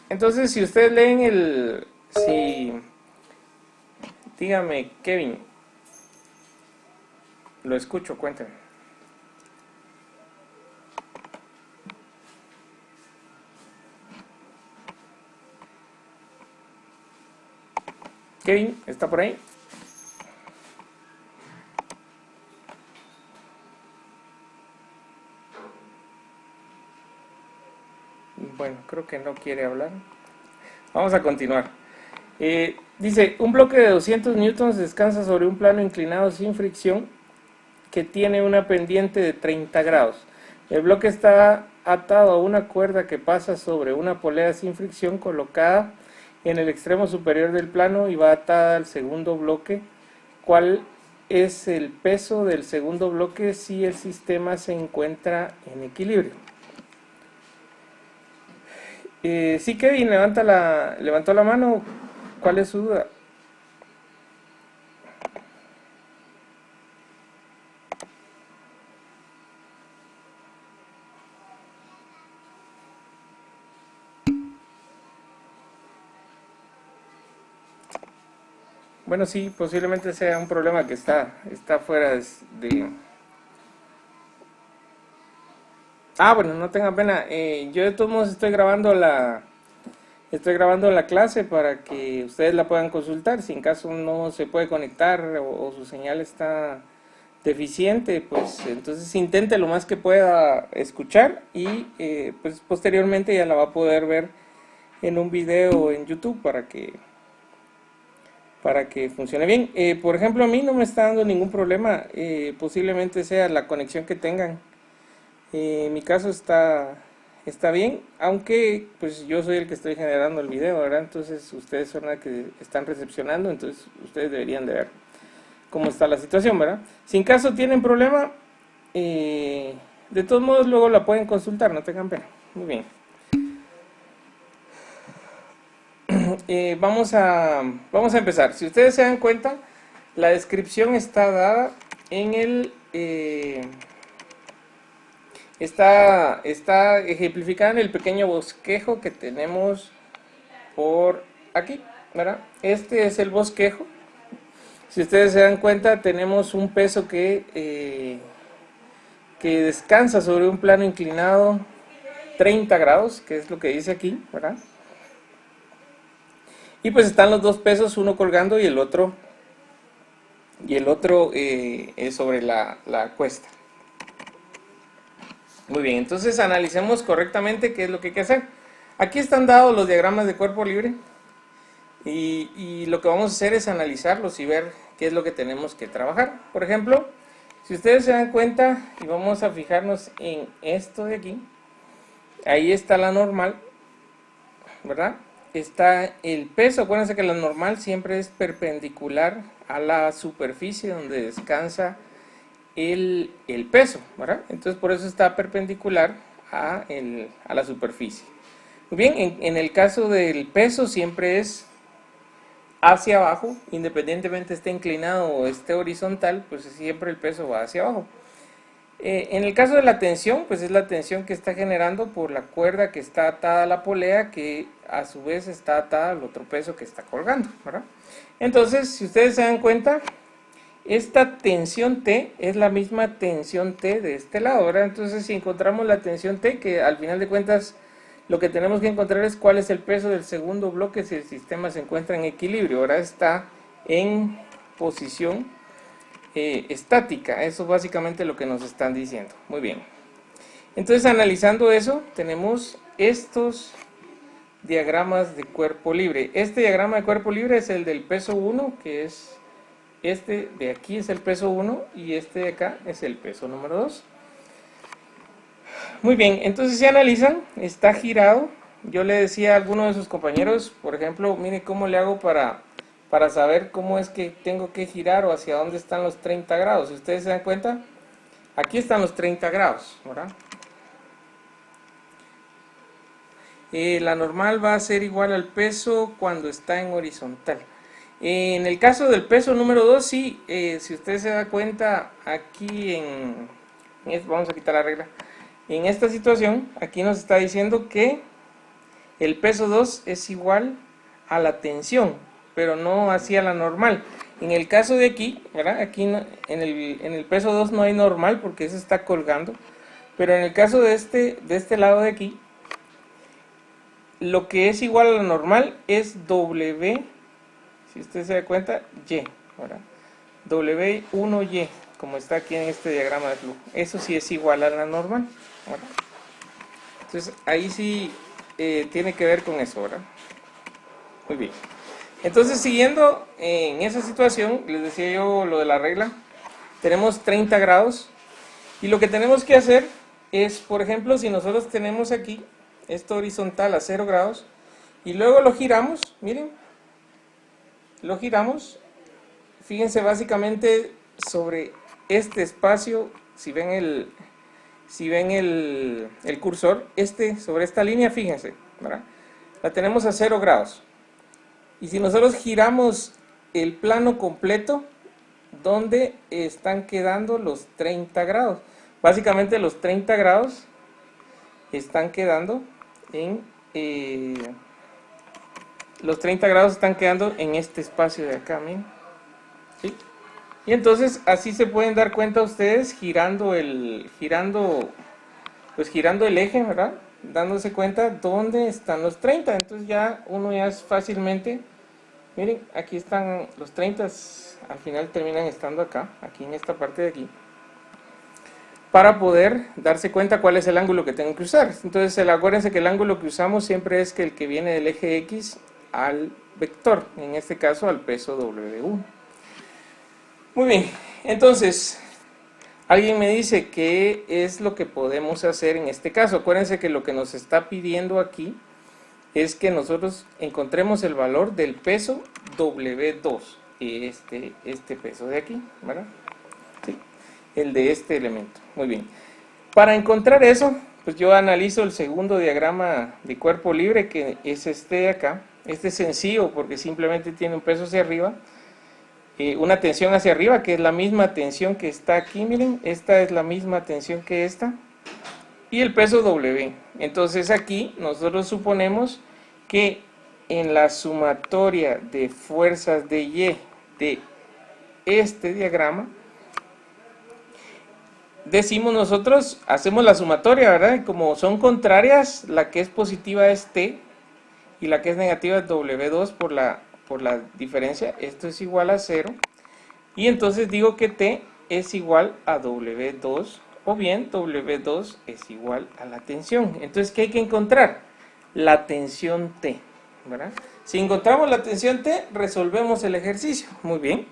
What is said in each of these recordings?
Entonces, si ustedes leen el... Si... Dígame, Kevin, lo escucho, cuéntenme. Kevin, ¿está por ahí? Bueno, creo que no quiere hablar. Vamos a continuar. Dice, un bloque de 200 newtons descansa sobre un plano inclinado sin fricción que tiene una pendiente de 30 grados. El bloque está atado a una cuerda que pasa sobre una polea sin fricción colocada en el extremo superior del plano y va atada al segundo bloque. ¿Cuál es el peso del segundo bloque si el sistema se encuentra en equilibrio? Sí, Kevin, levantó la mano. ¿Cuál es su duda? Bueno, sí, posiblemente sea un problema que está fuera de... Ah, bueno, no tengan pena. Yo de todos modos estoy grabando la clase para que ustedes la puedan consultar. Si en caso no se puede conectar o su señal está deficiente, pues entonces intente lo más que pueda escuchar y pues posteriormente ya la va a poder ver en un video en YouTube para que funcione bien. Por ejemplo, a mí no me está dando ningún problema, posiblemente sea la conexión que tengan. En mi caso está bien, aunque pues yo soy el que estoy generando el video, ¿verdad? Entonces ustedes son los que están recepcionando, entonces ustedes deberían de ver cómo está la situación, ¿verdad? Si en caso tienen problema, de todos modos luego la pueden consultar, no tengan pena. Muy bien. Vamos a empezar. Si ustedes se dan cuenta, la descripción está dada en el... está ejemplificada en el pequeño bosquejo que tenemos por aquí, ¿verdad? Este es el bosquejo. Si ustedes se dan cuenta, tenemos un peso que descansa sobre un plano inclinado 30 grados, que es lo que dice aquí, ¿verdad? Y pues están los dos pesos, uno colgando y el otro es sobre la cuesta. Muy bien, entonces analicemos correctamente qué es lo que hay que hacer. Aquí están dados los diagramas de cuerpo libre y lo que vamos a hacer es analizarlos y ver qué es lo que tenemos que trabajar. Por ejemplo, si ustedes se dan cuenta y vamos a fijarnos en esto de aquí, ahí está la normal, ¿verdad? Está el peso, acuérdense que la normal siempre es perpendicular a la superficie donde descansa el peso, ¿verdad? Entonces por eso está perpendicular a la superficie. Muy bien, en el caso del peso siempre es hacia abajo, independientemente esté inclinado o esté horizontal, pues siempre el peso va hacia abajo. En el caso de la tensión, pues es la tensión que está generando por la cuerda que está atada a la polea, que a su vez está atada al otro peso que está colgando, ¿verdad? Entonces, si ustedes se dan cuenta, esta tensión T es la misma tensión T de este lado, ¿verdad? Entonces, si encontramos la tensión T, que al final de cuentas lo que tenemos que encontrar es cuál es el peso del segundo bloque si el sistema se encuentra en equilibrio, ahora está en posición estática. Eso es básicamente lo que nos están diciendo. Muy bien. Entonces, analizando eso, tenemos estos diagramas de cuerpo libre. Este diagrama de cuerpo libre es el del peso 1, que es este de aquí es el peso 1 y este de acá es el peso número 2. Muy bien, entonces si analizan, está girado. Yo le decía a alguno de sus compañeros, por ejemplo, mire cómo le hago para saber cómo es que tengo que girar o hacia dónde están los 30 grados. Si ustedes se dan cuenta, aquí están los 30 grados, ¿verdad? La normal va a ser igual al peso cuando está en horizontal. En el caso del peso número 2, sí, si usted se da cuenta, aquí vamos a quitar la regla. En esta situación, aquí nos está diciendo que el peso 2 es igual a la tensión, pero no así a la normal. En el caso de aquí, ¿verdad? Aquí en el peso 2 no hay normal porque eso está colgando, pero en el caso de este lado de aquí, lo que es igual a la normal es W, si usted se da cuenta, Y, ¿verdad? W1Y, como está aquí en este diagrama de flujo. Eso sí es igual a la normal, ¿verdad? Entonces ahí sí tiene que ver con eso, ¿verdad? Muy bien. Entonces, siguiendo en esa situación, les decía yo lo de la regla, tenemos 30 grados y lo que tenemos que hacer es, por ejemplo, si nosotros tenemos aquí esto horizontal a 0 grados y luego lo giramos, miren, lo giramos, fíjense básicamente sobre este espacio, si ven el cursor, sobre esta línea, fíjense, ¿verdad? La tenemos a 0 grados. Y si nosotros giramos el plano completo, ¿dónde están quedando los 30 grados? Básicamente los 30 grados están quedando en... los 30 grados están quedando en este espacio de acá, miren. ¿Sí? Y entonces así se pueden dar cuenta ustedes girando el eje, ¿verdad? Dándose cuenta dónde están los 30. Entonces ya uno ya es fácilmente, miren, aquí están los 30, al final terminan estando acá, aquí en esta parte de aquí, para poder darse cuenta cuál es el ángulo que tengo que usar. Entonces acuérdense que el ángulo que usamos siempre es el que viene del eje X al vector, en este caso al peso W1. Muy bien, entonces alguien me dice qué es lo que podemos hacer en este caso. Acuérdense que lo que nos está pidiendo aquí es que nosotros encontremos el valor del peso W2, este peso de aquí, ¿verdad? Sí, el de este elemento. Muy bien. Para encontrar eso, pues yo analizo el segundo diagrama de cuerpo libre, que es este de acá. Este es sencillo porque simplemente tiene un peso hacia arriba, una tensión hacia arriba, que es la misma tensión que está aquí, miren, esta es la misma tensión que esta, y el peso W. Entonces aquí nosotros suponemos que en la sumatoria de fuerzas de Y de este diagrama, decimos nosotros, hacemos la sumatoria, ¿verdad? Y como son contrarias, la que es positiva es T y la que es negativa es W2 por la diferencia. Esto es igual a 0. Y entonces digo que T es igual a W2, o bien W2 es igual a la tensión. Entonces, ¿qué hay que encontrar? La tensión T, ¿verdad? Si encontramos la tensión T, resolvemos el ejercicio. Muy bien.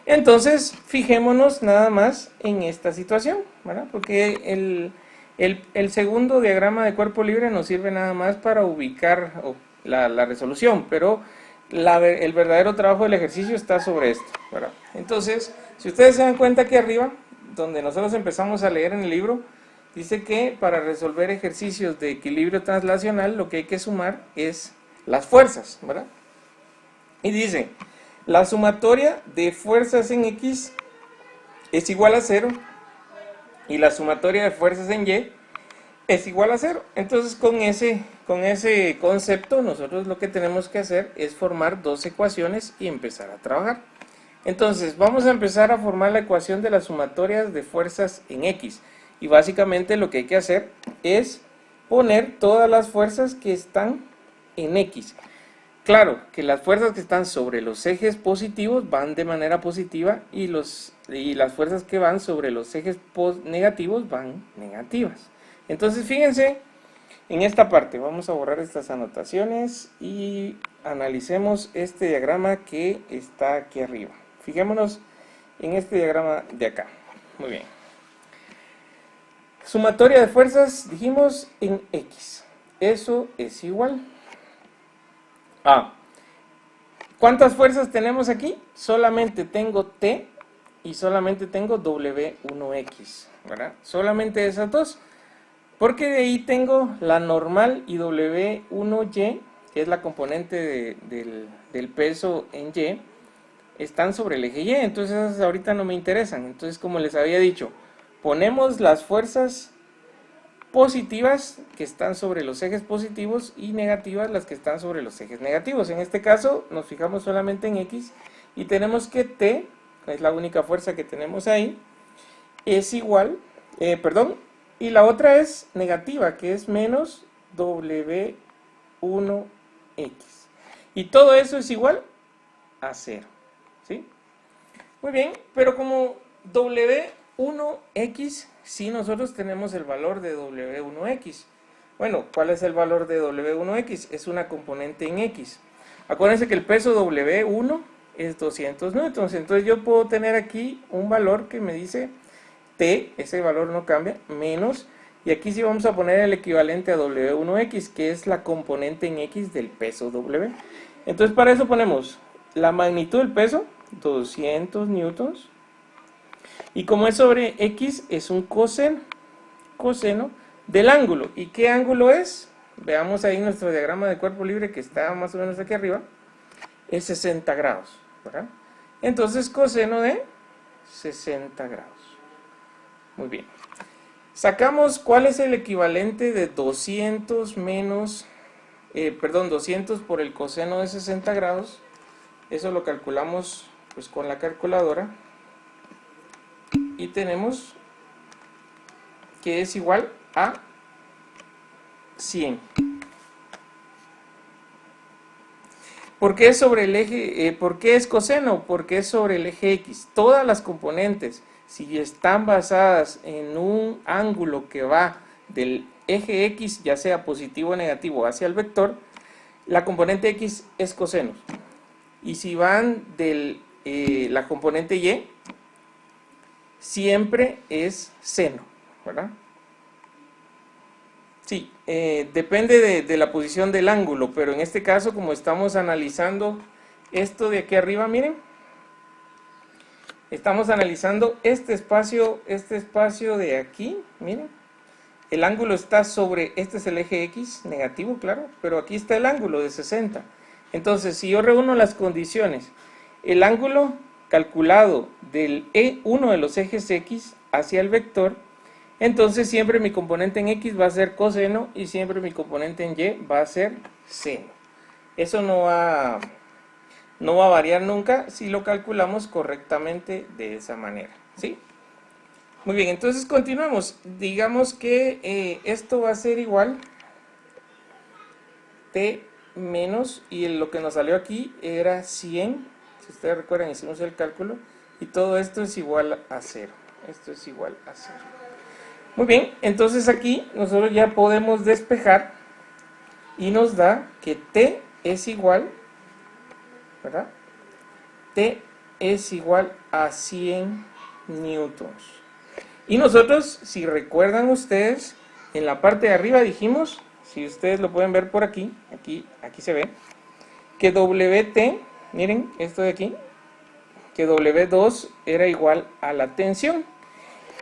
Entonces, fijémonos nada más en esta situación, ¿verdad? Porque el segundo diagrama de cuerpo libre nos sirve nada más para ubicar la resolución, pero el verdadero trabajo del ejercicio está sobre esto, ¿verdad? Entonces, si ustedes se dan cuenta aquí arriba, donde nosotros empezamos a leer en el libro, dice que para resolver ejercicios de equilibrio translacional lo que hay que sumar es las fuerzas, ¿verdad? Y dice, la sumatoria de fuerzas en X es igual a 0 y la sumatoria de fuerzas en Y es igual a 0. Entonces con ese concepto nosotros lo que tenemos que hacer es formar dos ecuaciones y empezar a trabajar. Entonces vamos a empezar a formar la ecuación de las sumatorias de fuerzas en X. Y básicamente lo que hay que hacer es poner todas las fuerzas que están en X. Claro que las fuerzas que están sobre los ejes positivos van de manera positiva y las fuerzas que van sobre los ejes negativos van negativas. Entonces fíjense en esta parte, vamos a borrar estas anotaciones y analicemos este diagrama que está aquí arriba. Fijémonos en este diagrama de acá. Muy bien. Sumatoria de fuerzas, dijimos, en X. Eso es igual a... ¿Cuántas fuerzas tenemos aquí? Solamente tengo T y solamente tengo W1X, ¿verdad? Solamente esas dos. Porque de ahí tengo la normal y W1Y, que es la componente del peso en Y, están sobre el eje Y, entonces esas ahorita no me interesan. Entonces, como les había dicho, ponemos las fuerzas positivas que están sobre los ejes positivos y negativas las que están sobre los ejes negativos. En este caso nos fijamos solamente en X y tenemos que T, es la única fuerza que tenemos ahí, es igual, y la otra es negativa, que es menos W1X. Y todo eso es igual a 0, ¿sí? Muy bien, pero como W1X, sí nosotros tenemos el valor de W1X. Bueno, ¿cuál es el valor de W1X? Es una componente en X. Acuérdense que el peso W1 es 200 newtons, entonces yo puedo tener aquí un valor que me dice T, ese valor no cambia, menos, y aquí sí vamos a poner el equivalente a W1X, que es la componente en X del peso W. Entonces para eso ponemos la magnitud del peso, 200 newtons, y como es sobre X, es un coseno del ángulo. ¿Y qué ángulo es? Veamos ahí nuestro diagrama de cuerpo libre que está más o menos aquí arriba, es 60 grados, ¿verdad? Entonces coseno de 60 grados. Muy bien. Sacamos cuál es el equivalente de 200 menos, 200 por el coseno de 60 grados. Eso lo calculamos pues con la calculadora. Y tenemos que es igual a 100. ¿Por qué es sobre el eje? ¿Por qué es coseno? Porque es sobre el eje X. Todas las componentes, si están basadas en un ángulo que va del eje X, ya sea positivo o negativo, hacia el vector, la componente X es coseno. Y si van de la componente Y, siempre es seno, ¿verdad? Sí, depende de la posición del ángulo, pero en este caso, como estamos analizando esto de aquí arriba, miren, estamos analizando este espacio de aquí, miren, el ángulo está sobre, este es el eje X, negativo, claro, pero aquí está el ángulo de 60. Entonces, si yo reúno las condiciones, el ángulo calculado del uno de los ejes X hacia el vector, entonces siempre mi componente en X va a ser coseno y siempre mi componente en Y va a ser seno. Eso no va a variar nunca si lo calculamos correctamente de esa manera, ¿sí? Muy bien, entonces continuamos. Digamos que esto va a ser igual T menos, y lo que nos salió aquí era 100. Si ustedes recuerdan, hicimos el cálculo y todo esto es igual a 0. Esto es igual a 0. Muy bien, entonces aquí nosotros ya podemos despejar y nos da que T es igual, ¿verdad? T es igual a 100 newtons. Y nosotros, si recuerdan ustedes, en la parte de arriba dijimos, si ustedes lo pueden ver por aquí, aquí se ve, que WT, miren esto de aquí, que W2 era igual a la tensión.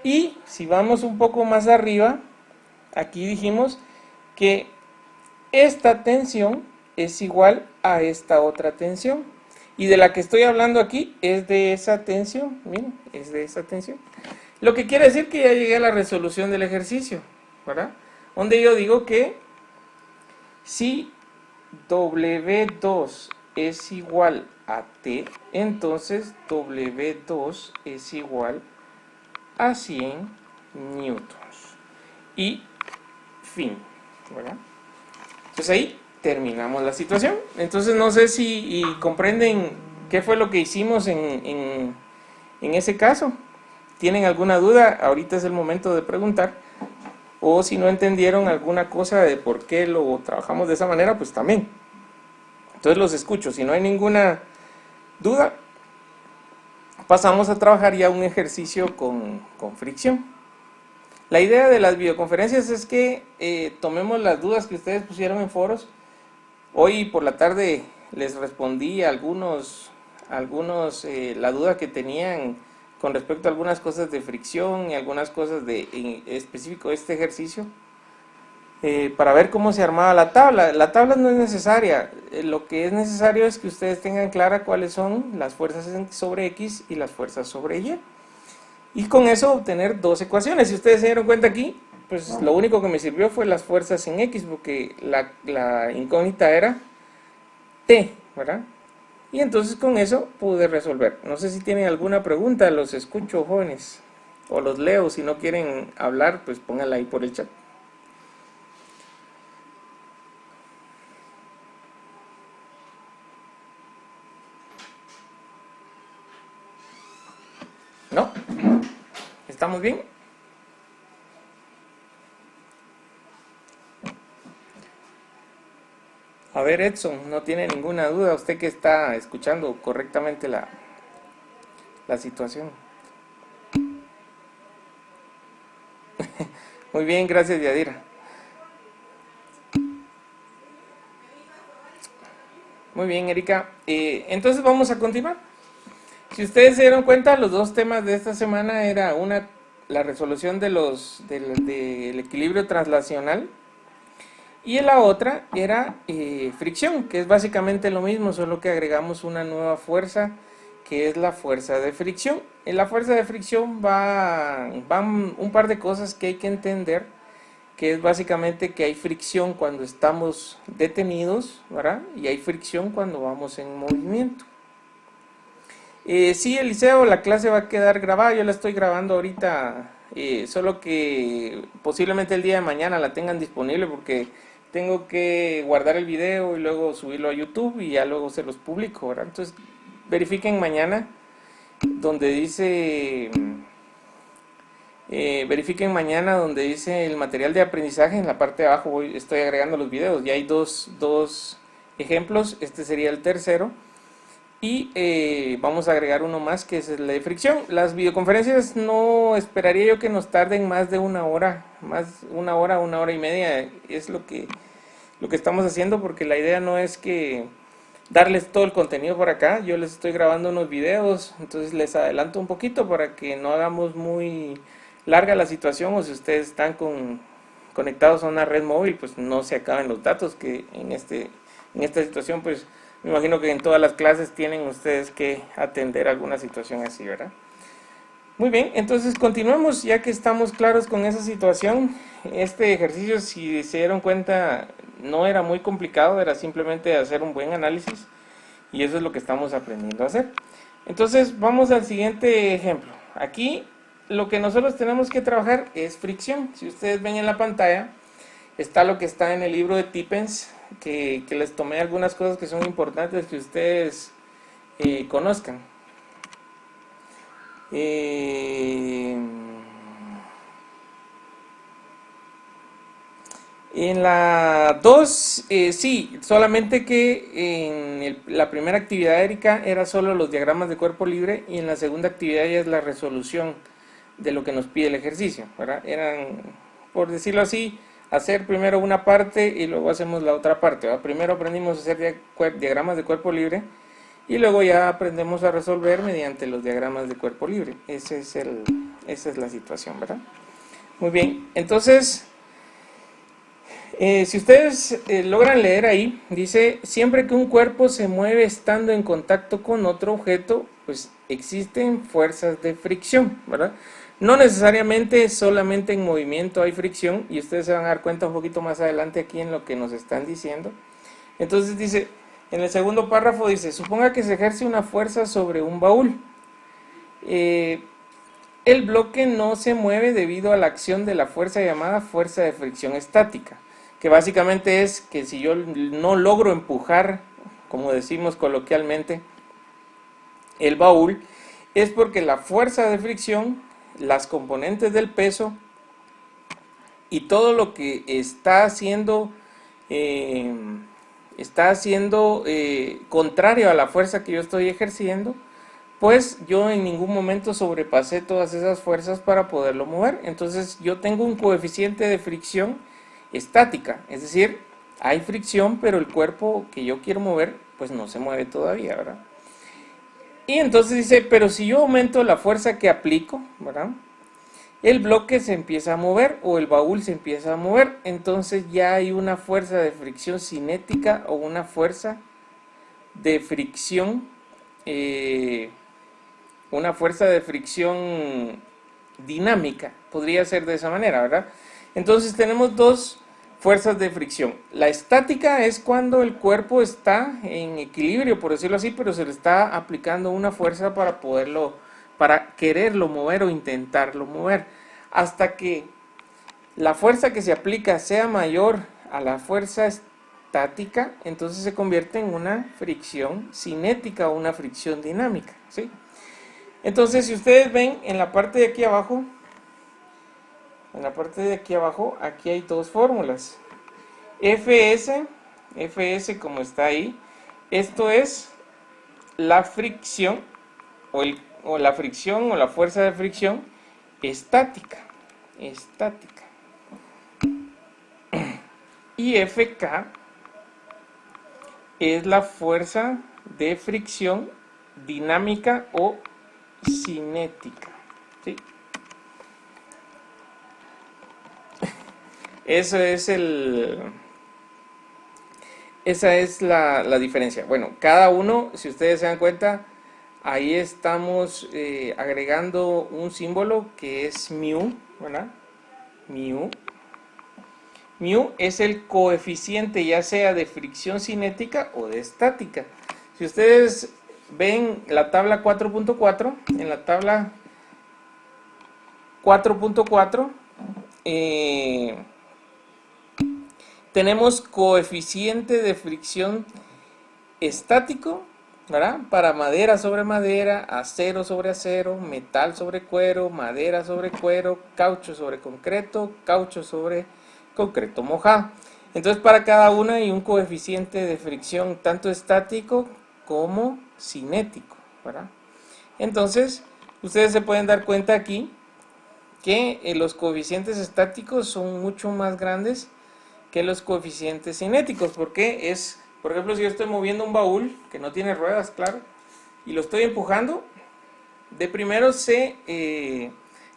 Y si vamos un poco más arriba, aquí dijimos que esta tensión es igual a esta otra tensión. Y de la que estoy hablando aquí es de esa tensión, miren, es de esa tensión. Lo que quiere decir que ya llegué a la resolución del ejercicio, ¿verdad? Donde yo digo que si W2 es igual a T, entonces W2 es igual a 100 newtons. Y fin, ¿verdad? Entonces ahí terminamos la situación. Entonces no sé si comprenden qué fue lo que hicimos en ese caso. ¿Tienen alguna duda? Ahorita es el momento de preguntar. O si no entendieron alguna cosa de por qué lo trabajamos de esa manera, pues también. Entonces los escucho. Si no hay ninguna duda, pasamos a trabajar ya un ejercicio con fricción. La idea de las videoconferencias es que tomemos las dudas que ustedes pusieron en foros. Hoy por la tarde les respondí a algunos la duda que tenían con respecto a algunas cosas de fricción y algunas cosas en específico de este ejercicio, para ver cómo se armaba la tabla. La tabla no es necesaria, lo que es necesario es que ustedes tengan clara cuáles son las fuerzas sobre X y las fuerzas sobre Y. Y con eso obtener dos ecuaciones. Si ustedes se dieron cuenta aquí, pues lo único que me sirvió fue las fuerzas en X, porque la incógnita era T, ¿verdad? Y entonces con eso pude resolver. No sé si tienen alguna pregunta, los escucho, jóvenes, o los leo. Si no quieren hablar, pues pónganla ahí por el chat. ¿No? ¿Estamos bien? A ver, Edson, no tiene ninguna duda, usted que está escuchando correctamente la situación. Muy bien, gracias, Yadira. Muy bien, Erika. Entonces vamos a continuar. Si ustedes se dieron cuenta, los dos temas de esta semana era la resolución del equilibrio translacional, y la otra era fricción, que es básicamente lo mismo, solo que agregamos una nueva fuerza, que es la fuerza de fricción. En la fuerza de fricción van un par de cosas que hay que entender, que es básicamente que hay fricción cuando estamos detenidos, ¿verdad? Y hay fricción cuando vamos en movimiento. Sí, Eliseo, la clase va a quedar grabada, yo la estoy grabando ahorita, solo que posiblemente el día de mañana la tengan disponible porque tengo que guardar el video y luego subirlo a YouTube y ya luego se los publico, ¿verdad? Entonces, verifiquen mañana donde dice, donde dice el material de aprendizaje, en la parte de abajo estoy agregando los videos, ya hay dos ejemplos, este sería el tercero. Y vamos a agregar uno más, que es el de fricción. Las videoconferencias no esperaría yo que nos tarden más de una hora, una hora y media, es lo que estamos haciendo, porque la idea no es que darles todo el contenido por acá, yo les estoy grabando unos videos, entonces les adelanto un poquito para que no hagamos muy larga la situación, o si ustedes están conectados a una red móvil, pues no se acaben los datos, que en esta situación pues me imagino que en todas las clases tienen ustedes que atender alguna situación así, ¿verdad? Muy bien, entonces continuemos ya que estamos claros con esa situación. Este ejercicio, si se dieron cuenta, no era muy complicado, era simplemente hacer un buen análisis y eso es lo que estamos aprendiendo a hacer. Entonces vamos al siguiente ejemplo. Aquí lo que nosotros tenemos que trabajar es fricción. Si ustedes ven en la pantalla, está lo que está en el libro de Tippens, que les tomé algunas cosas que son importantes que ustedes conozcan. En la 2, sí, solamente que en la primera actividad, Erika, era solo los diagramas de cuerpo libre, y en la segunda actividad ya es la resolución de lo que nos pide el ejercicio, ¿verdad? Eran, por decirlo así, hacer primero una parte y luego hacemos la otra parte, ¿verdad? Primero aprendimos a hacer diagramas de cuerpo libre y luego ya aprendemos a resolver mediante los diagramas de cuerpo libre. Esa es la situación, ¿verdad? Muy bien, entonces, si ustedes logran leer ahí, dice, siempre que un cuerpo se mueve estando en contacto con otro objeto, pues existen fuerzas de fricción, ¿verdad? No necesariamente solamente en movimiento hay fricción, y ustedes se van a dar cuenta un poquito más adelante aquí en lo que nos están diciendo. Entonces dice, en el segundo párrafo dice, suponga que se ejerce una fuerza sobre un baúl. El bloque no se mueve debido a la acción de la fuerza llamada fuerza de fricción estática, que básicamente es que si yo no logro empujar, como decimos coloquialmente, el baúl, es porque la fuerza de fricción, las componentes del peso y todo lo que está haciendo contrario a la fuerza que yo estoy ejerciendo, pues yo en ningún momento sobrepasé todas esas fuerzas para poderlo mover. Entonces yo tengo un coeficiente de fricción estática, es decir, hay fricción, pero el cuerpo que yo quiero mover, pues no se mueve todavía, ¿verdad? Y entonces dice, pero si yo aumento la fuerza que aplico, ¿verdad? El bloque se empieza a mover o el baúl se empieza a mover, entonces ya hay una fuerza de fricción cinética o una fuerza de fricción eh, una fuerza de fricción dinámica, podría ser de esa manera, ¿verdad? Entonces tenemos dos fuerzas de fricción. La estática es cuando el cuerpo está en equilibrio, por decirlo así, pero se le está aplicando una fuerza para poderlo, para quererlo mover o intentarlo mover. Hasta que la fuerza que se aplica sea mayor a la fuerza estática, entonces se convierte en una fricción cinética o una fricción dinámica, ¿sí? Entonces, si ustedes ven en la parte de aquí abajo, aquí hay dos fórmulas. Fs como está ahí, esto es la fricción o la fricción o la fuerza de fricción estática. Y Fk es la fuerza de fricción dinámica o cinética, ¿sí? Esa es la diferencia. Bueno, cada uno, si ustedes se dan cuenta, ahí estamos agregando un símbolo que es mu, ¿verdad? Mu. Mu es el coeficiente ya sea de fricción cinética o de estática. Si ustedes ven la tabla 4.4, en la tabla 4.4 tenemos coeficiente de fricción estático, ¿verdad? Para madera sobre madera, acero sobre acero, metal sobre cuero, madera sobre cuero, caucho sobre concreto, caucho sobre concreto mojado. Entonces para cada una hay un coeficiente de fricción tanto estático como cinético, ¿verdad? Entonces ustedes se pueden dar cuenta aquí que los coeficientes estáticos son mucho más grandes que los coeficientes cinéticos, porque es, por ejemplo, si yo estoy moviendo un baúl que no tiene ruedas, claro, y lo estoy empujando, de primero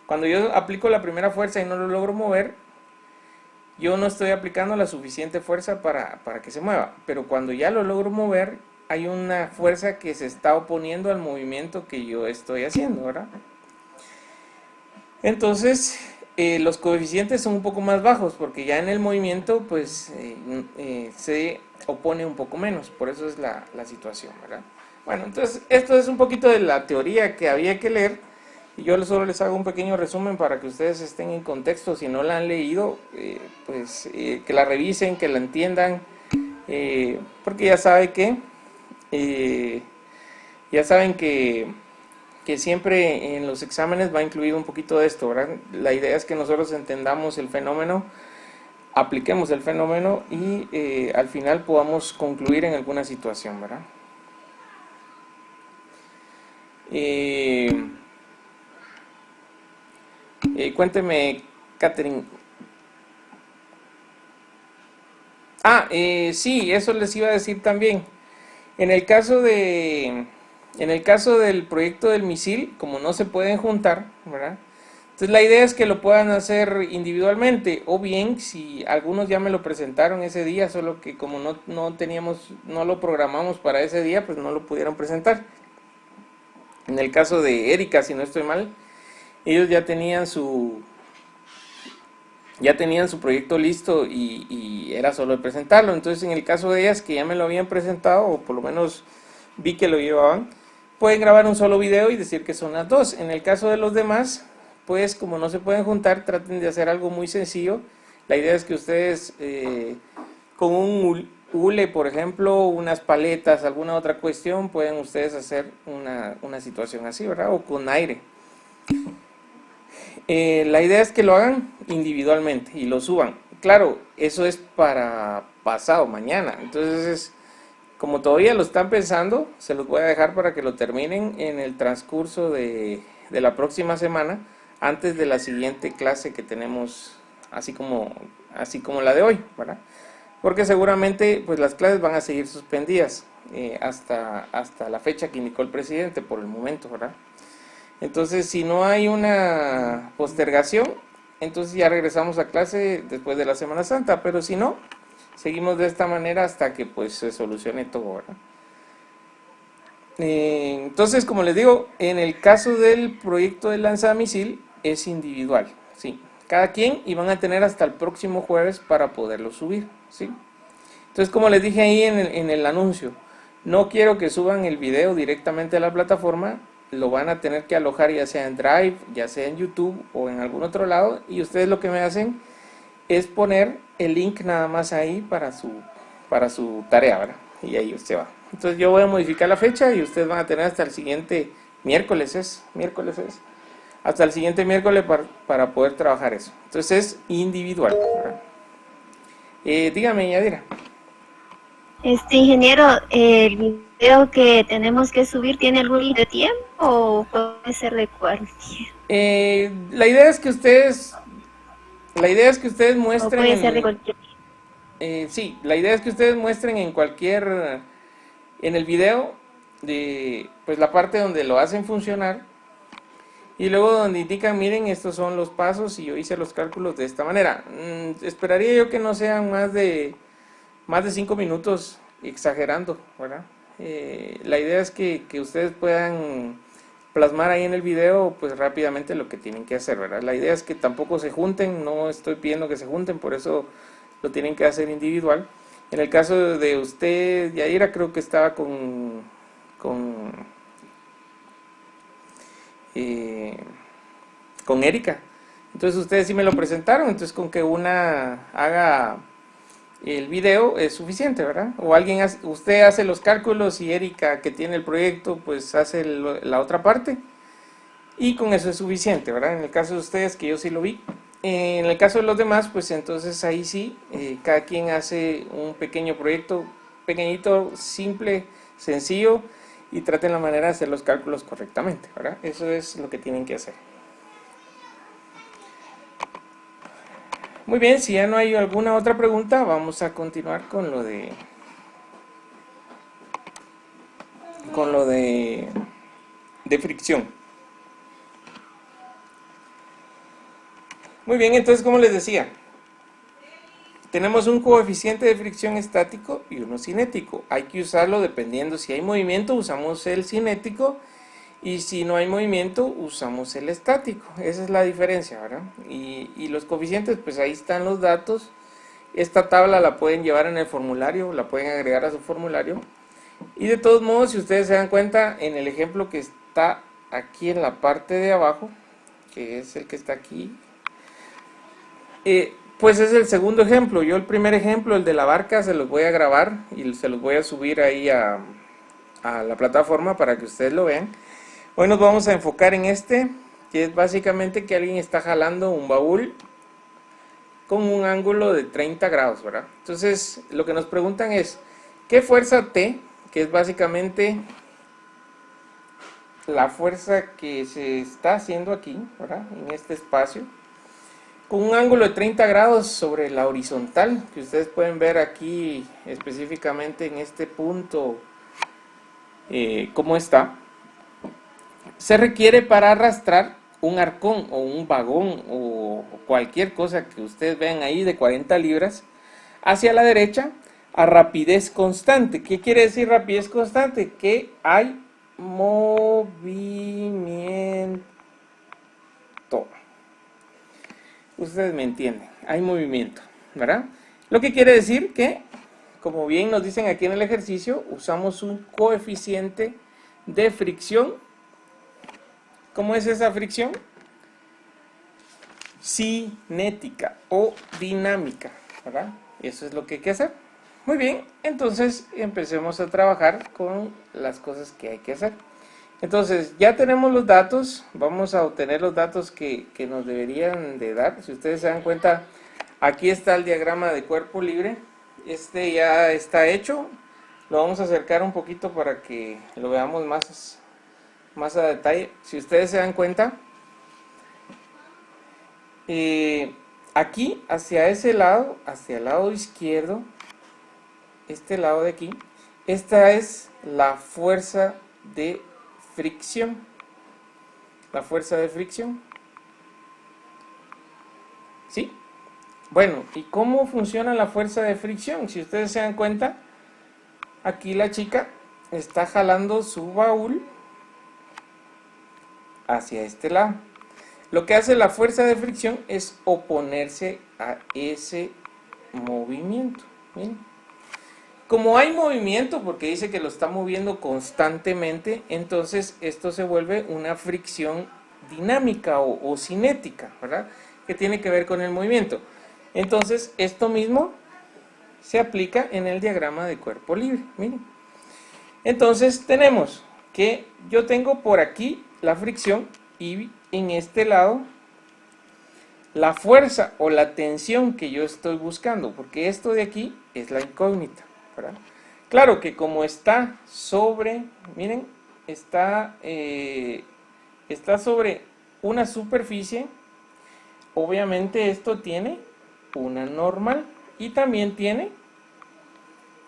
cuando yo aplico la primera fuerza y no lo logro mover, yo no estoy aplicando la suficiente fuerza para que se mueva, pero cuando ya lo logro mover, hay una fuerza que se está oponiendo al movimiento que yo estoy haciendo, ¿verdad? Entonces, los coeficientes son un poco más bajos porque ya en el movimiento pues se opone un poco menos, por eso es la situación, ¿verdad? Bueno, entonces esto es un poquito de la teoría que había que leer y yo solo les hago un pequeño resumen para que ustedes estén en contexto. Si no la han leído, que la revisen, que la entiendan, porque ya saben que siempre en los exámenes va incluido un poquito de esto, ¿verdad? La idea es que nosotros entendamos el fenómeno, apliquemos el fenómeno y al final podamos concluir en alguna situación, ¿verdad? Cuénteme, Catherine. Sí, eso les iba a decir también. En el caso del proyecto del misil, como no se pueden juntar, ¿verdad? Entonces la idea es que lo puedan hacer individualmente, o bien si algunos ya me lo presentaron ese día, solo que como no lo programamos para ese día, pues no lo pudieron presentar. En el caso de Erika, si no estoy mal, ellos ya tenían su proyecto listo y era solo el presentarlo. Entonces en el caso de ellas que ya me lo habían presentado, o por lo menos vi que lo llevaban, pueden grabar un solo video y decir que son las dos. En el caso de los demás, pues como no se pueden juntar, traten de hacer algo muy sencillo. La idea es que ustedes con un hule, por ejemplo, unas paletas, alguna otra cuestión, pueden ustedes hacer una situación así, ¿verdad? O con aire. La idea es que lo hagan individualmente y lo suban. Claro, eso es para pasado mañana. Entonces, como todavía lo están pensando, se los voy a dejar para que lo terminen en el transcurso de la próxima semana, antes de la siguiente clase que tenemos, así como la de hoy, ¿verdad? Porque seguramente pues las clases van a seguir suspendidas hasta la fecha que indicó el presidente por el momento, ¿verdad? Entonces, si no hay una postergación, entonces ya regresamos a clase después de la Semana Santa, pero si no, seguimos de esta manera hasta que pues se solucione todo, ¿verdad? Entonces, como les digo, en el caso del proyecto de lanzamisil es individual, ¿sí? cada quien, y van a tener hasta el próximo jueves para poderlo subir, ¿sí? Entonces, como les dije ahí en el anuncio, no quiero que suban el video directamente a la plataforma, lo van a tener que alojar ya sea en Drive, ya sea en YouTube o en algún otro lado, y ustedes lo que me hacen es poner el link nada más ahí para su tarea, ¿verdad? Y ahí usted va. Entonces yo voy a modificar la fecha y ustedes van a tener hasta el siguiente miércoles es, hasta el siguiente miércoles para poder trabajar eso. Entonces es individual, ¿verdad? Dígame, Yadira. Ingeniero, ¿el video que tenemos que subir tiene algún límite de tiempo o puede ser de cualquier? La idea es que ustedes, ¿O muestren puede ser de en, cualquier? sí, la idea es que ustedes muestren en cualquier, en el video, pues la parte donde lo hacen funcionar, y luego donde indican, miren, estos son los pasos y yo hice los cálculos de esta manera. Esperaría yo que no sean más de 5 minutos exagerando, ¿verdad? La idea es que ustedes puedan plasmar ahí en el video pues rápidamente lo que tienen que hacer, ¿verdad? La idea es que tampoco se junten, no estoy pidiendo que se junten, por eso lo tienen que hacer individual. En el caso de usted, Yaira, creo que estaba con, eh, con Erika. Entonces ustedes sí me lo presentaron, entonces con que una haga el video es suficiente, ¿verdad? O usted hace los cálculos y Erika, que tiene el proyecto, pues hace la otra parte y con eso es suficiente, ¿verdad? En el caso de ustedes, que yo sí lo vi. En el caso de los demás, pues entonces ahí sí, cada quien hace un pequeño proyecto, pequeñito, simple, sencillo, y traten la manera de hacer los cálculos correctamente, ¿verdad? Eso es lo que tienen que hacer. Muy bien, si ya no hay alguna otra pregunta, vamos a continuar con lo de fricción. Muy bien, entonces como les decía, tenemos un coeficiente de fricción estático y uno cinético. Hay que usarlo dependiendo si hay movimiento, usamos el cinético, y si no hay movimiento, usamos el estático. Esa es la diferencia, ¿verdad? Y los coeficientes, pues ahí están los datos. Esta tabla la pueden llevar en el formulario, la pueden agregar a su formulario. Y de todos modos, si ustedes se dan cuenta, en el ejemplo que está aquí en la parte de abajo, que es el que está aquí, pues es el segundo ejemplo. Yo el primer ejemplo, el de la barca, se los voy a grabar y se los voy a subir ahí a la plataforma para que ustedes lo vean. Hoy nos vamos a enfocar en este, que es básicamente que alguien está jalando un baúl con un ángulo de 30 grados, ¿verdad? Entonces, lo que nos preguntan es, ¿qué fuerza T, que es básicamente la fuerza que se está haciendo aquí, ¿verdad? En este espacio, con un ángulo de 30 grados sobre la horizontal, que ustedes pueden ver aquí específicamente en este punto, cómo está, se requiere para arrastrar un arcón o un vagón o cualquier cosa que ustedes vean ahí de 40 libras hacia la derecha a rapidez constante. ¿Qué quiere decir rapidez constante? Que hay movimiento. Ustedes me entienden, hay movimiento, ¿verdad? Lo que quiere decir que, como bien nos dicen aquí en el ejercicio, usamos un coeficiente de fricción. ¿Cómo es esa fricción? Cinética o dinámica, ¿verdad? Eso es lo que hay que hacer. Muy bien, entonces empecemos a trabajar con las cosas que hay que hacer. Entonces, ya tenemos los datos, vamos a obtener los datos que nos deberían de dar. Si ustedes se dan cuenta, aquí está el diagrama de cuerpo libre. Este ya está hecho. Lo vamos a acercar un poquito para que lo veamos más a detalle. Si ustedes se dan cuenta, aquí hacia ese lado, hacia el lado izquierdo, este lado de aquí, esta es la fuerza de fricción. La fuerza de fricción. ¿Sí? Bueno, ¿y cómo funciona la fuerza de fricción? Si ustedes se dan cuenta, aquí la chica está jalando su baúl hacia este lado. Lo que hace la fuerza de fricción es oponerse a ese movimiento. ¿Miren? Como hay movimiento, porque dice que lo está moviendo constantemente, entonces esto se vuelve una fricción dinámica o cinética, ¿verdad? Que tiene que ver con el movimiento. Entonces, esto mismo se aplica en el diagrama de cuerpo libre. Miren. Entonces, tenemos que yo tengo por aquí la fricción y en este lado la fuerza o la tensión que yo estoy buscando, porque esto de aquí es la incógnita, ¿verdad? Claro que como está sobre, miren, está sobre una superficie, obviamente esto tiene una normal y también tiene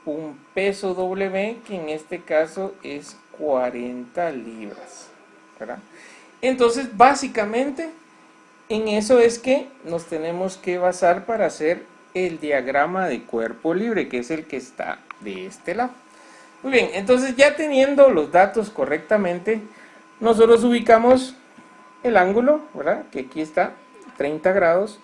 un peso W, que en este caso es 40 libras, ¿verdad? Entonces, básicamente, en eso es que nos tenemos que basar para hacer el diagrama de cuerpo libre, que es el que está de este lado. Muy bien, entonces ya teniendo los datos correctamente, nosotros ubicamos el ángulo, ¿verdad? Que aquí está, 30 grados.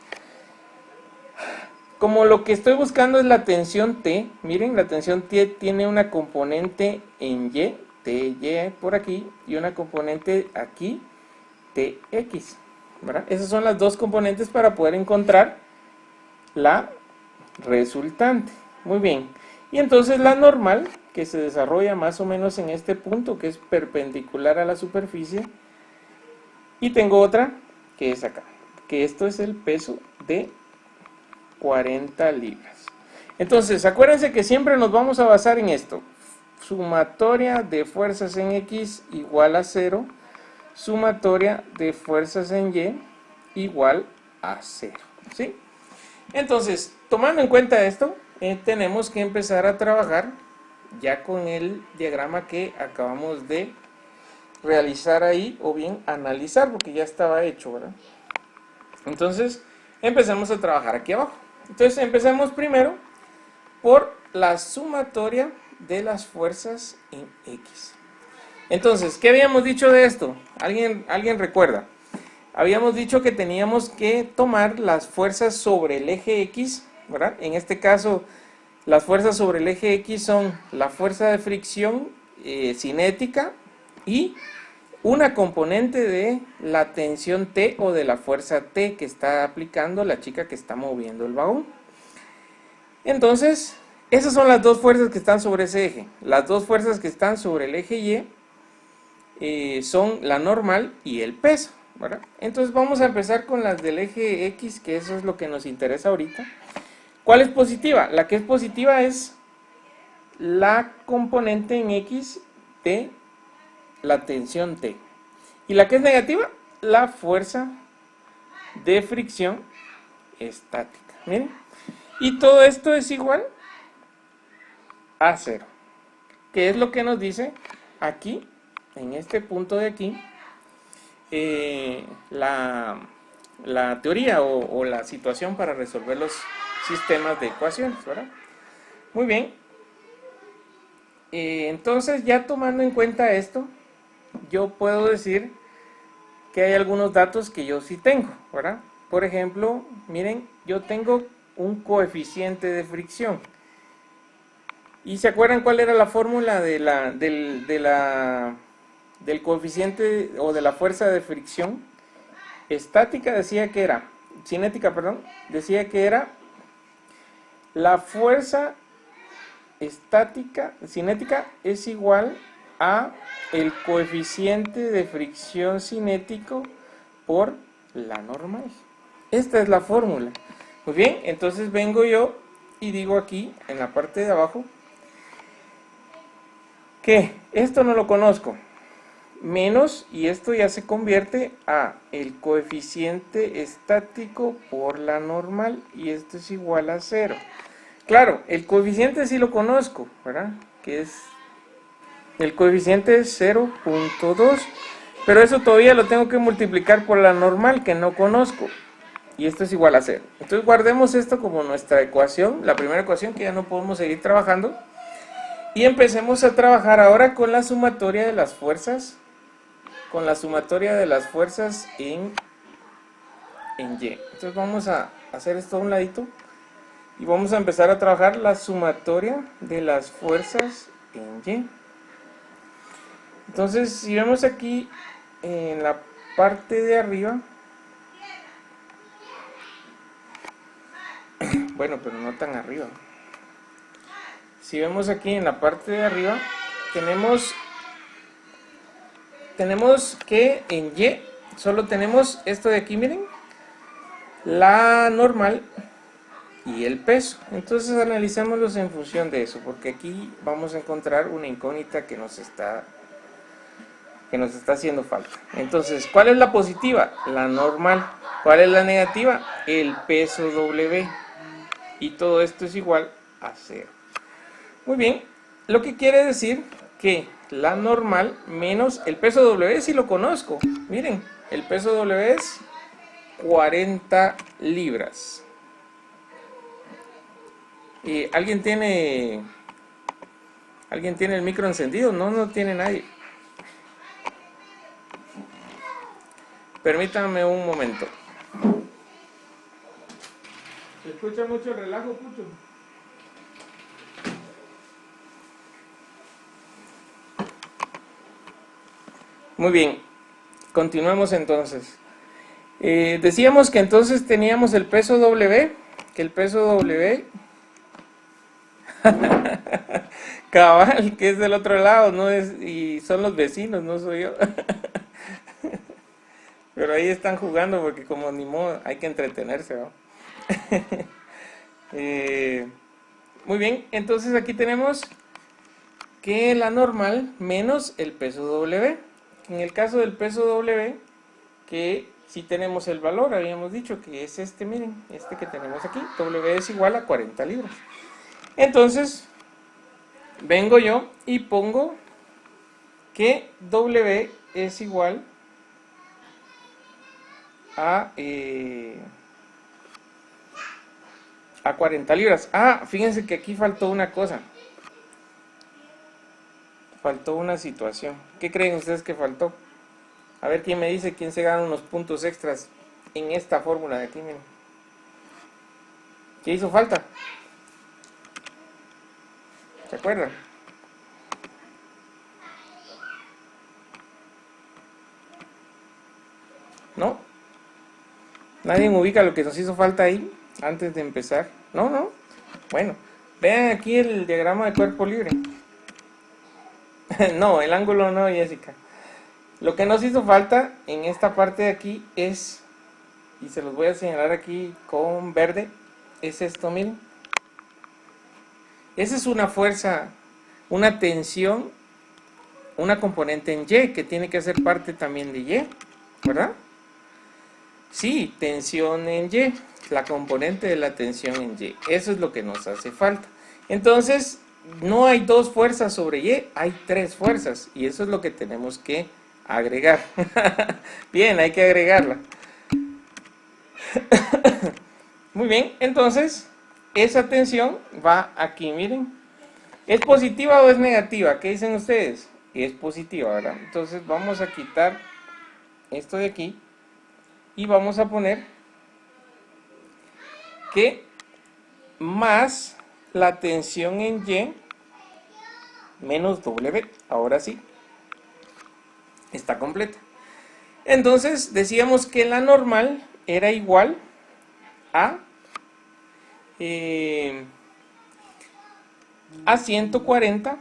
Como lo que estoy buscando es la tensión T, miren, la tensión T tiene una componente en Y, TY por aquí, y una componente aquí, TX, ¿verdad? Esas son las dos componentes para poder encontrar la resultante. Muy bien, y entonces la normal, que se desarrolla más o menos en este punto, que es perpendicular a la superficie, y tengo otra, que es acá, que esto es el peso de 40 libras. Entonces, acuérdense que siempre nos vamos a basar en esto. Sumatoria de fuerzas en X igual a 0. Sumatoria de fuerzas en Y igual a 0. ¿Sí? Entonces, tomando en cuenta esto, tenemos que empezar a trabajar ya con el diagrama que acabamos de realizar ahí, o bien analizar, porque ya estaba hecho, ¿verdad? Entonces, empecemos a trabajar aquí abajo. Entonces, empecemos primero por la sumatoria de las fuerzas en X. Entonces, ¿qué habíamos dicho de esto? ¿Alguien recuerda? Habíamos dicho que teníamos que tomar las fuerzas sobre el eje X, ¿verdad? En este caso, las fuerzas sobre el eje X son la fuerza de fricción cinética y una componente de la tensión T o de la fuerza T que está aplicando la chica que está moviendo el vagón. Entonces, esas son las dos fuerzas que están sobre ese eje. Las dos fuerzas que están sobre el eje Y son la normal y el peso, ¿verdad? Entonces vamos a empezar con las del eje X, que eso es lo que nos interesa ahorita. ¿Cuál es positiva? La que es positiva es la componente en X de la tensión T. Y la que es negativa, la fuerza de fricción estática. Miren. Y todo esto es igual a 0. ¿Qué es lo que nos dice aquí, en este punto de aquí, la teoría o la situación para resolver los sistemas de ecuaciones, ¿verdad? Muy bien. Entonces, ya tomando en cuenta esto, yo puedo decir que hay algunos datos que yo sí tengo, ¿verdad? Por ejemplo, miren, yo tengo un coeficiente de fricción. ¿Y se acuerdan cuál era la fórmula del coeficiente o de la fuerza de fricción? Estática decía que era, cinética, perdón, decía que era la fuerza cinética es igual a el coeficiente de fricción cinético por la normal. Esta es la fórmula. Muy bien, entonces vengo yo y digo aquí, en la parte de abajo, que esto no lo conozco, menos, y esto ya se convierte a el coeficiente estático por la normal, y esto es igual a 0. Claro, el coeficiente sí lo conozco, ¿verdad? Que es, el coeficiente es 0.2, pero eso todavía lo tengo que multiplicar por la normal, que no conozco, y esto es igual a 0. Entonces guardemos esto como nuestra ecuación, la primera ecuación, que ya no podemos seguir trabajando, y empecemos a trabajar ahora con la sumatoria de las fuerzas, en en Y. Entonces vamos a hacer esto a un ladito y vamos a empezar a trabajar la sumatoria de las fuerzas en Y. Entonces, si vemos aquí en la parte de arriba, bueno, pero no tan arriba. Si vemos aquí en la parte de arriba, tenemos que en Y solo tenemos esto de aquí, miren, la normal y el peso. Entonces analicémoslos en función de eso, porque aquí vamos a encontrar una incógnita que nos está haciendo falta. Entonces, ¿cuál es la positiva? La normal. ¿Cuál es la negativa? El peso W. Y todo esto es igual a 0. Muy bien, lo que quiere decir que la normal menos el peso W, si lo conozco. Miren, el peso W es 40 libras. ¿Alguien tiene el micro encendido? No, no tiene nadie. Permítanme un momento. ¿Se escucha mucho el relajo, Pucho? Muy bien, continuemos entonces. Decíamos que entonces teníamos el peso W, que el peso W, cabal, que es del otro lado, no es, y son los vecinos, no soy yo. Pero ahí están jugando porque como ni modo, hay que entretenerse, ¿no? Muy bien, entonces aquí tenemos que la normal menos el peso W. En el caso del peso W, que si tenemos el valor, habíamos dicho que es este, miren, este que tenemos aquí, W es igual a 40 libras. Entonces, vengo yo y pongo que W es igual a 40 libras. Fíjense que aquí faltó una cosa. Faltó una situación. ¿Qué creen ustedes que faltó? A ver quién me dice quién se gana unos puntos extras en esta fórmula de aquí, miren. ¿Qué hizo falta? ¿Se acuerdan? ¿No? ¿Nadie me ubica lo que nos hizo falta ahí antes de empezar? ¿No? ¿No? Bueno, vean aquí el diagrama de cuerpo libre. No, el ángulo no, Jessica. Lo que nos hizo falta en esta parte de aquí es, y se los voy a señalar aquí con verde, es esto, miren. Esa es una fuerza, una tensión, una componente en Y que tiene que ser parte también de Y, ¿verdad? Sí, tensión en Y, la componente de la tensión en Y. Eso es lo que nos hace falta. Entonces, no hay dos fuerzas sobre Y, hay tres fuerzas. Y eso es lo que tenemos que agregar. Bien, hay que agregarla. Muy bien, entonces, esa tensión va aquí, miren. ¿Es positiva o es negativa? ¿Qué dicen ustedes? Es positiva, ¿verdad? Entonces vamos a quitar esto de aquí y vamos a poner que más la tensión en Y menos W. Ahora sí, está completa. Entonces decíamos que la normal era igual a 140,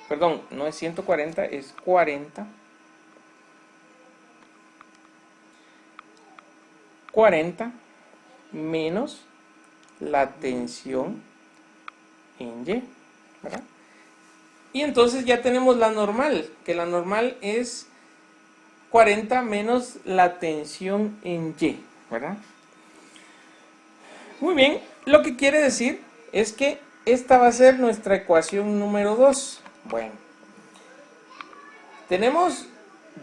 perdón, no es 140, es 40 menos la tensión en Y, ¿verdad? Y entonces ya tenemos la normal, que la normal es 40 menos la tensión en Y, ¿verdad? Muy bien, lo que quiere decir es que esta va a ser nuestra ecuación número 2. Bueno, tenemos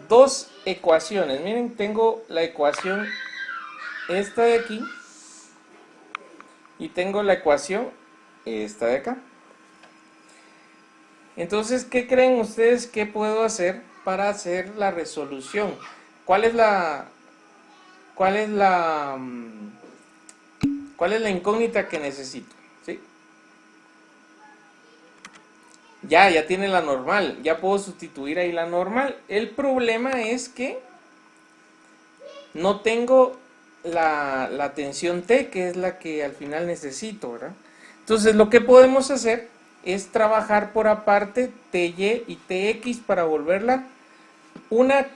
dos ecuaciones. Miren, tengo la ecuación esta de aquí y tengo la ecuación esta de acá. Entonces, ¿qué creen ustedes que puedo hacer para hacer la resolución? ¿cuál es la, cuál es la, cuál es la incógnita que necesito? ¿Sí? Ya tiene la normal, ya puedo sustituir ahí la normal. El problema es que no tengo la tensión T, que es la que al final necesito, ¿verdad? Entonces lo que podemos hacer es trabajar por aparte TY y TX para volverla una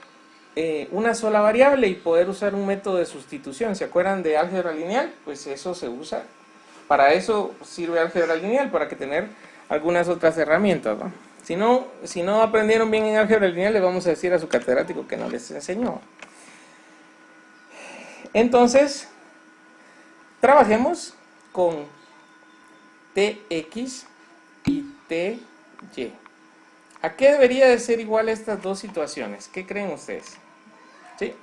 sola variable y poder usar un método de sustitución. ¿Se acuerdan de álgebra lineal? Pues eso se usa. Para eso sirve álgebra lineal, para que tener algunas otras herramientas, ¿no? Si no aprendieron bien en álgebra lineal, le vamos a decir a su catedrático que no les enseñó. Entonces, trabajemos con TX y TY. ¿A qué debería de ser igual estas dos situaciones? ¿Qué creen ustedes? ¿Sí?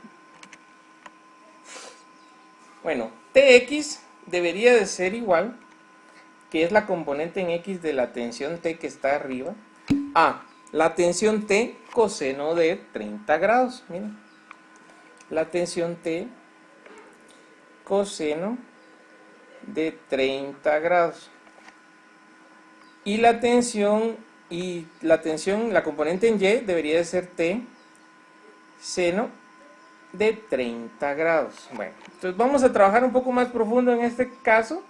Bueno, TX debería de ser igual, que es la componente en X de la tensión T que está arriba, a la tensión T coseno de 30 grados. Miren, la tensión T coseno de 30 grados. Y la tensión, la componente en Y debería de ser T seno de 30 grados. Bueno, entonces vamos a trabajar un poco más profundo en este caso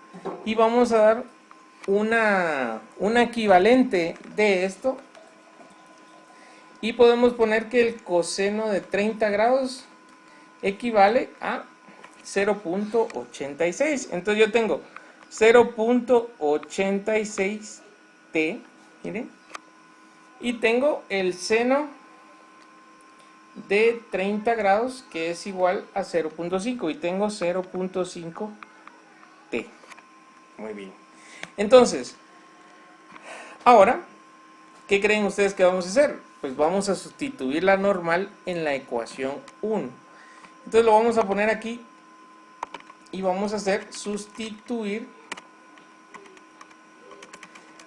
y vamos a dar una equivalente de esto, y podemos poner que el coseno de 30 grados equivale a 0.86. Entonces yo tengo 0.86 T, miren, y tengo el seno de 30 grados, que es igual a 0.5, y tengo 0.5 T. Muy bien. Entonces, ahora, ¿qué creen ustedes que vamos a hacer? Pues vamos a sustituir la normal en la ecuación 1. Entonces lo vamos a poner aquí y vamos a hacer sustituir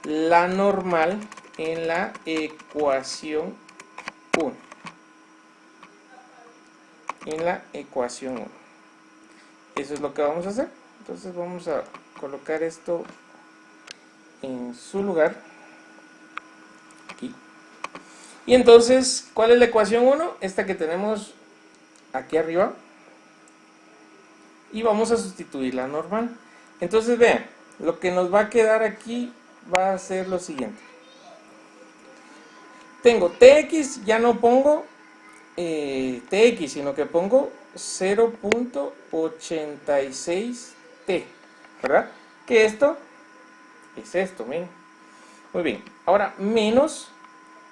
la normal en la ecuación 1. En la ecuación 1. Eso es lo que vamos a hacer. Entonces vamos a colocar esto en su lugar. Aquí. Y entonces, ¿cuál es la ecuación 1? Esta que tenemos aquí arriba. Y vamos a sustituir la normal. Entonces vean, lo que nos va a quedar aquí va a ser lo siguiente. Tengo TX, ya no pongo TX, sino que pongo 0.86T, ¿verdad? Que esto es esto, miren. Muy bien, ahora menos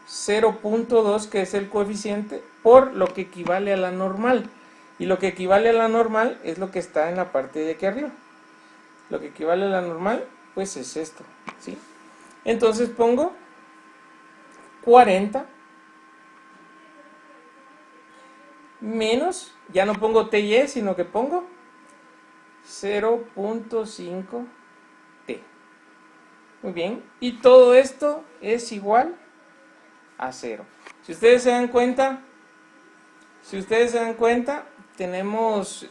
0.2, que es el coeficiente, por lo que equivale a la normal. Y lo que equivale a la normal es lo que está en la parte de aquí arriba. Lo que equivale a la normal, pues es esto, ¿sí? Entonces pongo 40 menos, ya no pongo TY, sino que pongo 0.5T. Muy bien, y todo esto es igual a 0. Si ustedes se dan cuenta, tenemos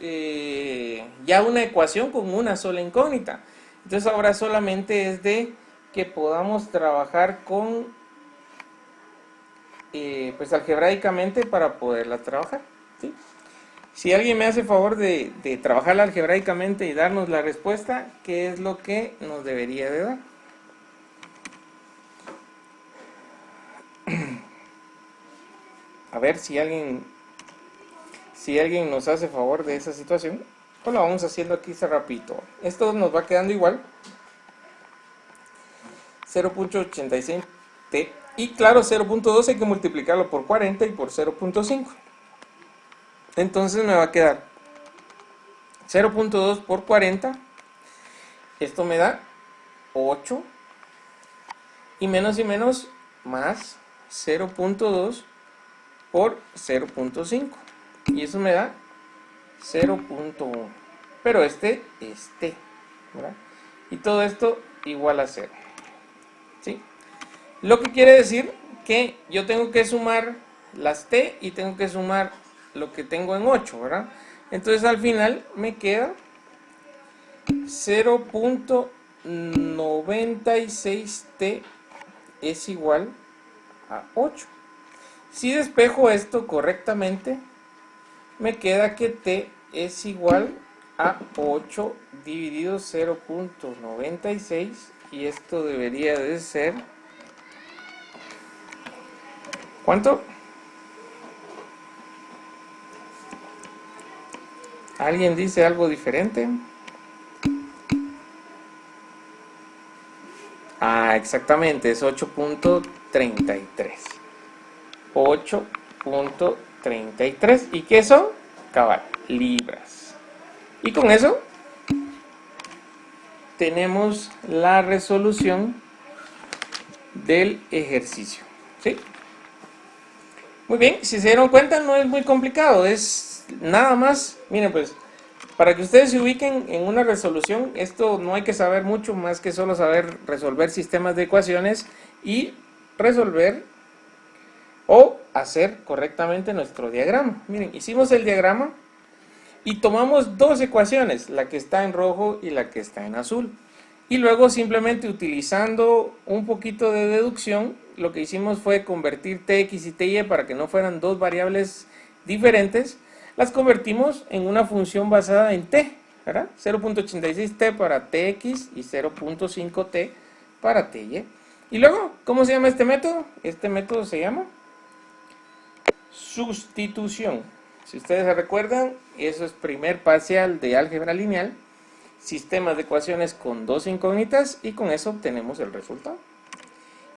ya una ecuación con una sola incógnita. Entonces ahora solamente es de que podamos trabajar con pues algebraicamente para poderla trabajar, ¿sí? Si alguien me hace favor de trabajarla algebraicamente y darnos la respuesta, ¿qué es lo que nos debería de dar? A ver si alguien nos hace favor de esa situación. Pues lo vamos haciendo aquí rapidito. Esto nos va quedando igual. 0.86T. Y claro, 0.2 hay que multiplicarlo por 40 y por 0.5. Entonces me va a quedar 0.2 por 40. Esto me da 8. Y menos más 0.2 por 0.5. Y eso me da 0.1. Pero este es T, ¿verdad? Y todo esto igual a 0. ¿Sí? Lo que quiere decir que yo tengo que sumar las T y tengo que sumar lo que tengo en 8, ¿verdad? Entonces al final me queda 0.96t es igual a 8. Si despejo esto correctamente, me queda que t es igual a 8 dividido 0.96 y esto debería de ser... ¿Cuánto? ¿Alguien dice algo diferente? Ah, exactamente, es 8.33. 8.33. ¿Y qué son? Cabal, libras. Y con eso tenemos la resolución del ejercicio. ¿Sí? Muy bien, si se dieron cuenta no es muy complicado, es nada más, miren pues, para que ustedes se ubiquen en una resolución, esto no hay que saber mucho más que solo saber resolver sistemas de ecuaciones y resolver o hacer correctamente nuestro diagrama. Miren, hicimos el diagrama y tomamos dos ecuaciones, la que está en rojo y la que está en azul. Y luego simplemente utilizando un poquito de deducción, lo que hicimos fue convertir tx y ty para que no fueran dos variables diferentes. Las convertimos en una función basada en t, ¿verdad? 0.86t para tx y 0.5t para ty. Y luego, ¿cómo se llama este método? Este método se llama sustitución. Si ustedes se recuerdan, eso es primer parcial de álgebra lineal, sistemas de ecuaciones con dos incógnitas, y con eso obtenemos el resultado.